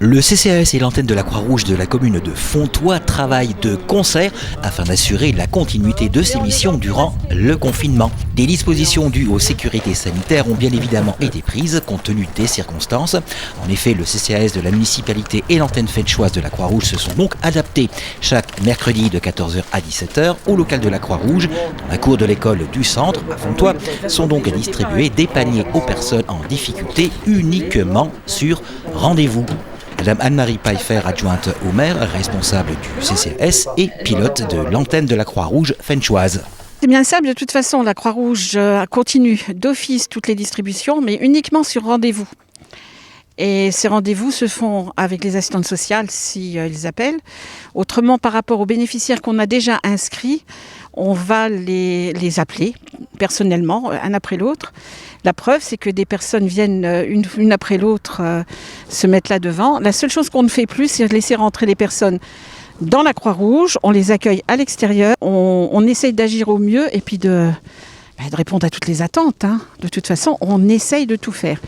Le CCAS et l'antenne de la Croix-Rouge de la commune de Fontoy travaillent de concert afin d'assurer la continuité de ces missions durant le confinement. Des dispositions dues aux sécurités sanitaires ont bien évidemment été prises compte tenu des circonstances. En effet, le CCAS de la municipalité et l'antenne fenchoise de la Croix-Rouge se sont donc adaptés chaque mercredi de 14h à 17h au local de la Croix-Rouge. Dans la cour de l'école du centre, à Fontoy, sont donc distribués des paniers aux personnes en difficulté uniquement sur rendez-vous. Madame Anne-Marie Pfeiffer, adjointe au maire, responsable du CCAS et pilote de l'antenne de la Croix-Rouge fenchoise. C'est bien simple, de toute façon, la Croix-Rouge continue d'office toutes les distributions, mais uniquement sur rendez-vous. Et ces rendez-vous se font avec les assistantes sociales si ils appellent. Autrement, par rapport aux bénéficiaires qu'on a déjà inscrits, on va les appeler personnellement, un après l'autre. La preuve, c'est que des personnes viennent une après l'autre se mettre là devant. La seule chose qu'on ne fait plus, c'est laisser rentrer les personnes dans la Croix-Rouge. On les accueille à l'extérieur. On essaye d'agir au mieux et puis de répondre à toutes les attentes. De toute façon, on essaye de tout faire.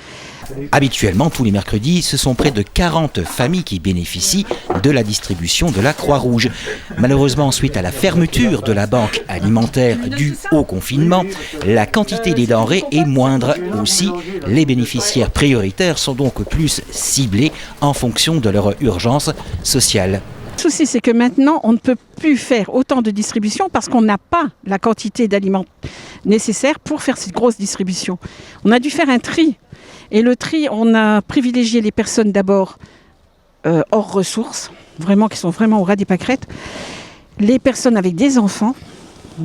Habituellement, tous les mercredis, ce sont près de 40 familles qui bénéficient de la distribution de la Croix-Rouge. Malheureusement, suite à la fermeture de la banque alimentaire due au confinement, la quantité des denrées est moindre. Aussi, les bénéficiaires prioritaires sont donc plus ciblés en fonction de leur urgence sociale. Le souci, c'est que maintenant, on ne peut plus faire autant de distribution parce qu'on n'a pas la quantité d'aliments nécessaire pour faire cette grosse distribution. On a dû faire un tri. Et le tri, on a privilégié les personnes d'abord hors ressources, vraiment qui sont vraiment au ras des pâquerettes, les personnes avec des enfants,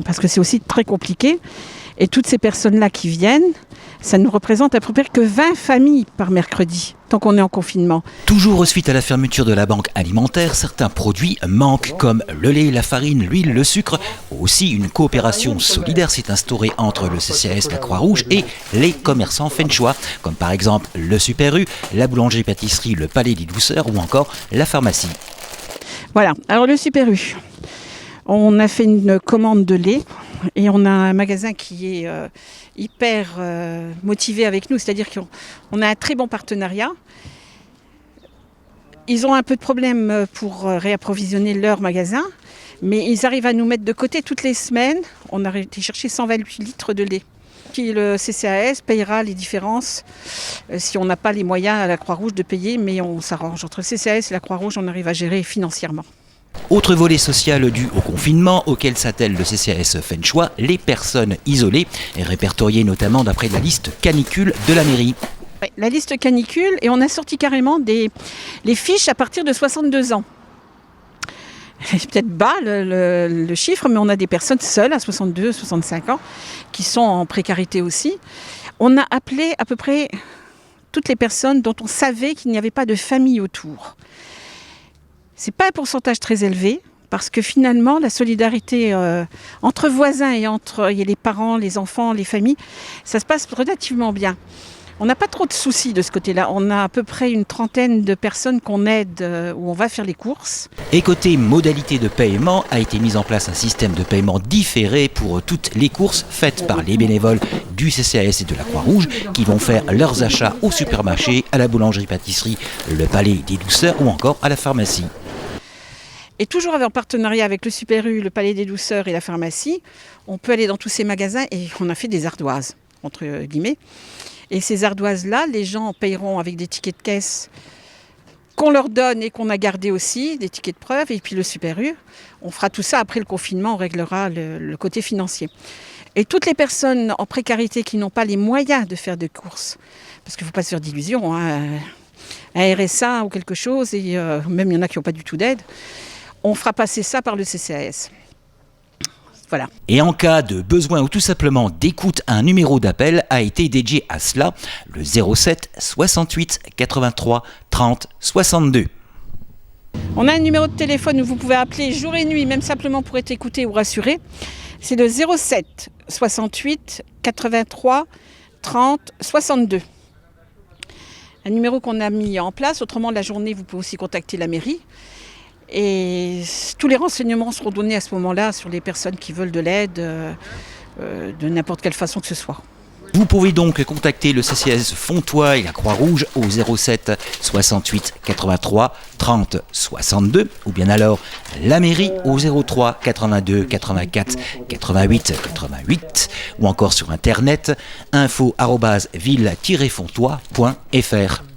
parce que c'est aussi très compliqué, et toutes ces personnes-là qui viennent, ça ne représente à peu près que 20 familles par mercredi, tant qu'on est en confinement. Toujours suite à la fermeture de la banque alimentaire, certains produits manquent comme le lait, la farine, l'huile, le sucre. Aussi, une coopération solidaire s'est instaurée entre le CCAS, la Croix-Rouge et les commerçants fenchois, comme par exemple le Super U, la boulangerie-pâtisserie, le Palais des Douceurs ou encore la pharmacie. Voilà, alors le Super U, on a fait une commande de lait. Et on a un magasin qui est hyper motivé avec nous, c'est-à-dire qu'on a un très bon partenariat. Ils ont un peu de problème pour réapprovisionner leur magasin, mais ils arrivent à nous mettre de côté toutes les semaines. On a été chercher 128 litres de lait. Puis le CCAS payera les différences si on n'a pas les moyens à la Croix-Rouge de payer, mais on s'arrange. Entre le CCAS et la Croix-Rouge, on arrive à gérer financièrement. Autre volet social dû au confinement, auquel s'attelle le CCAS fenchois, les personnes isolées, répertoriées notamment d'après la liste canicule de la mairie. Oui, la liste canicule, et on a sorti carrément les fiches à partir de 62 ans. C'est peut-être bas le chiffre, mais on a des personnes seules à 62, 65 ans qui sont en précarité aussi. On a appelé à peu près toutes les personnes dont on savait qu'il n'y avait pas de famille autour. Ce n'est pas un pourcentage très élevé, parce que finalement, la solidarité entre voisins et entre les parents, les enfants, les familles, ça se passe relativement bien. On n'a pas trop de soucis de ce côté-là. On a à peu près une trentaine de personnes qu'on aide, où on va faire les courses. Et côté modalité de paiement, a été mis en place un système de paiement différé pour toutes les courses faites par les bénévoles du CCAS et de la Croix-Rouge qui vont faire leurs achats au supermarché, à la boulangerie-pâtisserie, le Palais des Douceurs ou encore à la pharmacie. Et toujours en partenariat avec le Super U, le Palais des Douceurs et la pharmacie, on peut aller dans tous ces magasins et on a fait des ardoises, entre guillemets. Et ces ardoises-là, les gens payeront avec des tickets de caisse qu'on leur donne et qu'on a gardé aussi, des tickets de preuve, et puis le Super U. On fera tout ça après le confinement, on réglera le côté financier. Et toutes les personnes en précarité qui n'ont pas les moyens de faire des courses, parce qu'il ne faut pas se faire d'illusions, un RSA ou quelque chose, et même il y en a qui n'ont pas du tout d'aide, on fera passer ça par le CCAS. Voilà. Et en cas de besoin ou tout simplement d'écoute, un numéro d'appel a été dédié à cela, le 07 68 83 30 62. On a un numéro de téléphone où vous pouvez appeler jour et nuit, même simplement pour être écouté ou rassuré. C'est le 07 68 83 30 62. Un numéro qu'on a mis en place. Autrement, la journée, vous pouvez aussi contacter la mairie. Et tous les renseignements seront donnés à ce moment-là sur les personnes qui veulent de l'aide de n'importe quelle façon que ce soit. Vous pouvez donc contacter le CCAS Fontois et la Croix-Rouge au 07 68 83 30 62 ou bien alors la mairie au 03 82 84 88 88 ou encore sur internet info@ville-fontois.fr.